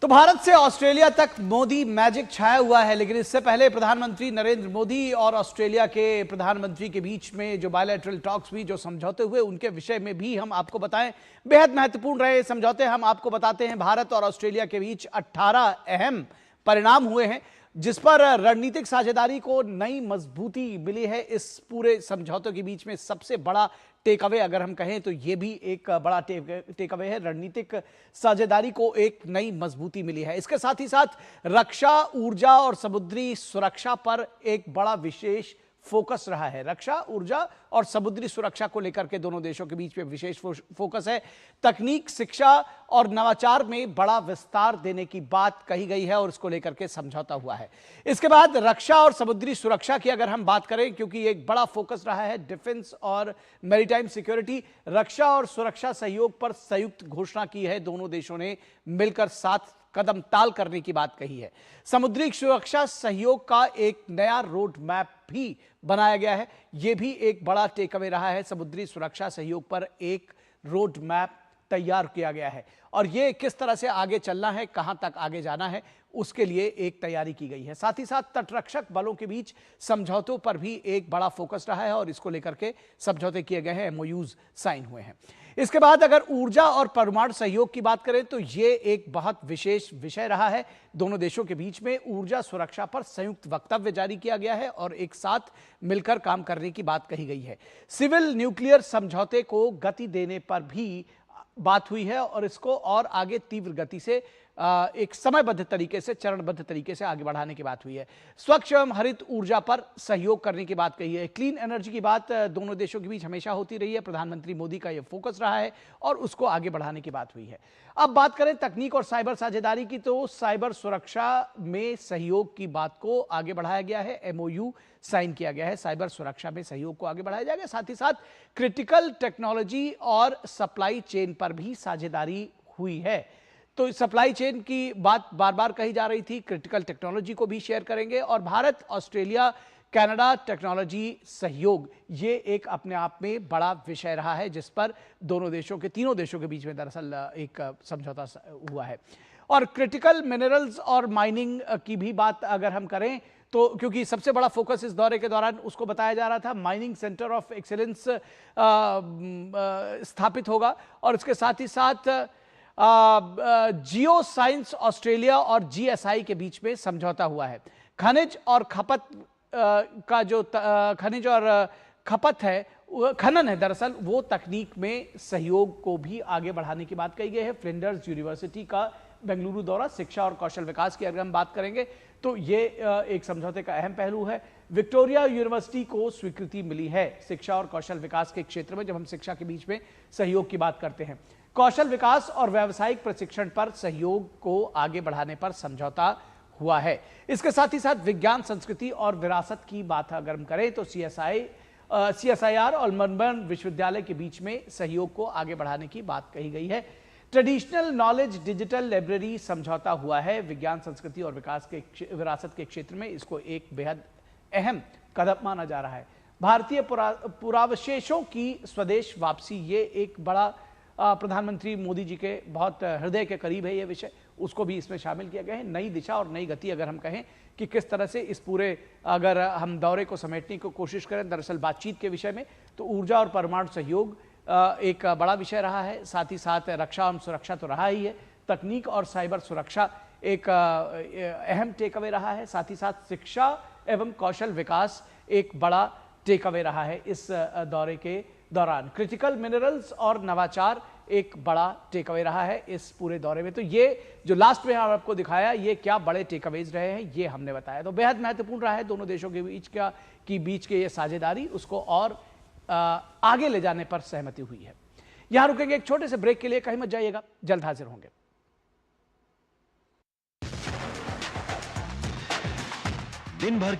तो भारत से ऑस्ट्रेलिया तक मोदी मैजिक छाया हुआ है, लेकिन इससे पहले प्रधानमंत्री नरेंद्र मोदी और ऑस्ट्रेलिया के प्रधानमंत्री के बीच में जो बायलैटरल टॉक्स हुई, जो समझौते हुए, उनके विषय में भी हम आपको बताएं। बेहद महत्वपूर्ण रहे समझौते। हम आपको बताते हैं भारत और ऑस्ट्रेलिया के बीच 18 अहम परिणाम हुए हैं, जिस पर रणनीतिक साझेदारी को नई मजबूती मिली है। इस पूरे समझौतों के बीच में सबसे बड़ा टेक अवे अगर हम कहें तो यह भी एक बड़ा टेक अवे है। रणनीतिक साझेदारी को एक नई मजबूती मिली है। इसके साथ ही साथ रक्षा, ऊर्जा और समुद्री सुरक्षा पर एक बड़ा विशेष फोकस रहा है। रक्षा, ऊर्जा और समुद्री सुरक्षा को लेकर के दोनों देशों के बीच में विशेष फोकस है। तकनीक, शिक्षा और नवाचार में बड़ा विस्तार देने की बात कही गई है और इसको लेकर के समझौता हुआ है। इसके बाद रक्षा और समुद्री सुरक्षा की अगर हम बात करें, क्योंकि एक बड़ा फोकस रहा है डिफेंस और मैरीटाइम सिक्योरिटी, रक्षा और सुरक्षा सहयोग पर संयुक्त घोषणा की है। दोनों देशों ने मिलकर 7 कदम ताल करने की बात कही है। समुद्री सुरक्षा सहयोग का एक नया रोड मैप भी बनाया गया है। यह भी एक बड़ा टेक अवे रहा है। समुद्री सुरक्षा सहयोग पर एक रोड मैप तैयार किया गया है और यह किस तरह से आगे चलना है, कहां तक आगे जाना है, उसके लिए एक तैयारी की गई है। साथ ही साथ तटरक्षक बलों के बीच समझौतों पर भी एक बड़ा फोकस रहा है और इसको लेकर के समझौते किए गए हैं, एमओयूज साइन हुए हैं। इसके बाद अगर ऊर्जा और परमाणु सहयोग की बात करें तो यह एक बहुत विशेष विषय रहा है। दोनों देशों के बीच में ऊर्जा सुरक्षा पर संयुक्त वक्तव्य जारी किया गया है और एक साथ मिलकर काम करने की बात कही गई है। सिविल न्यूक्लियर समझौते को गति देने पर भी बात हुई है और इसको और आगे तीव्र गति से एक समयबद्ध तरीके से, चरणबद्ध तरीके से आगे बढ़ाने की बात हुई है। स्वच्छ एवं हरित ऊर्जा पर सहयोग करने की बात कही है। क्लीन एनर्जी की बात दोनों देशों के बीच हमेशा होती रही है। प्रधानमंत्री मोदी का यह फोकस रहा है और उसको आगे बढ़ाने की बात हुई है। अब बात करें तकनीक और साइबर साझेदारी की, तो साइबर सुरक्षा में सहयोग की बात को आगे बढ़ाया गया है। एमओयू साइन किया गया है। साइबर सुरक्षा में सहयोग को आगे बढ़ाया जाएगा। साथ ही साथ क्रिटिकल टेक्नोलॉजी और सप्लाई चेन पर भी साझेदारी हुई है। तो सप्लाई चेन की बात बार बार कही जा रही थी, क्रिटिकल टेक्नोलॉजी को भी शेयर करेंगे। और भारत, ऑस्ट्रेलिया, कनाडा टेक्नोलॉजी सहयोग, ये एक अपने आप में बड़ा विषय रहा है, जिस पर दोनों देशों के, तीनों देशों के बीच में दरअसल एक समझौता हुआ है। और क्रिटिकल मिनरल्स और माइनिंग की भी बात अगर हम करें तो, क्योंकि सबसे बड़ा फोकस इस दौरे के दौरान उसको बताया जा रहा था, माइनिंग सेंटर ऑफ एक्सीलेंस स्थापित होगा और इसके साथ ही साथ जियो साइंस ऑस्ट्रेलिया और जीएसआई के बीच में समझौता हुआ है। खनिज और खपत का जो खनिज और खपत है, खनन है दरअसल, वो तकनीक में सहयोग को भी आगे बढ़ाने की बात कही गई है। फ्लिंडर्स यूनिवर्सिटी का बेंगलुरु दौरा, शिक्षा और कौशल विकास की अगर हम बात करेंगे तो ये एक समझौते का अहम पहलू है। विक्टोरिया यूनिवर्सिटी को स्वीकृति मिली है शिक्षा और कौशल विकास के क्षेत्र में, जब हम शिक्षा के बीच में सहयोग की बात करते हैं। कौशल विकास और व्यावसायिक प्रशिक्षण पर सहयोग को आगे बढ़ाने पर समझौता हुआ है। इसके साथ ही साथ विज्ञान, संस्कृति और विरासत की बात अगर हम करें तो CSIR और मेलबर्न विश्वविद्यालय के बीच में सहयोग को आगे बढ़ाने की बात कही गई है। ट्रेडिशनल नॉलेज डिजिटल लाइब्रेरी समझौता हुआ है। विज्ञान, संस्कृति और विरासत के क्षेत्र में इसको एक बेहद अहम कदम माना जा रहा है। भारतीय पुरावशेषों की स्वदेश वापसी, ये एक बड़ा प्रधानमंत्री मोदी जी के बहुत हृदय के करीब है ये विषय, उसको भी इसमें शामिल किया गया है। नई दिशा और नई गति अगर हम कहें कि किस तरह से इस पूरे, अगर हम दौरे को समेटने की कोशिश करें दरअसल बातचीत के विषय में, तो ऊर्जा और परमाणु सहयोग एक बड़ा विषय रहा है। साथ ही साथ रक्षा और सुरक्षा तो रहा ही है। तकनीक और साइबर सुरक्षा एक अहम टेक अवे रहा है। साथ ही साथ शिक्षा एवं कौशल विकास एक बड़ा टेक अवे रहा है इस दौरे के दौरान। क्रिटिकल मिनरल्स और नवाचार एक बड़ा टेक अवे रहा है इस पूरे दौरे में। तो ये जो लास्ट में हम आपको दिखाया, ये क्या बड़े टेक अवेज रहे हैं, ये हमने बताया। तो बेहद महत्वपूर्ण रहा है दोनों देशों के बीच के ये साझेदारी, उसको और आगे ले जाने पर सहमति हुई है। यहां रुकेंगे एक छोटे से ब्रेक के लिए, कहीं मत जाइएगा, जल्द हाजिर होंगे। दिन भर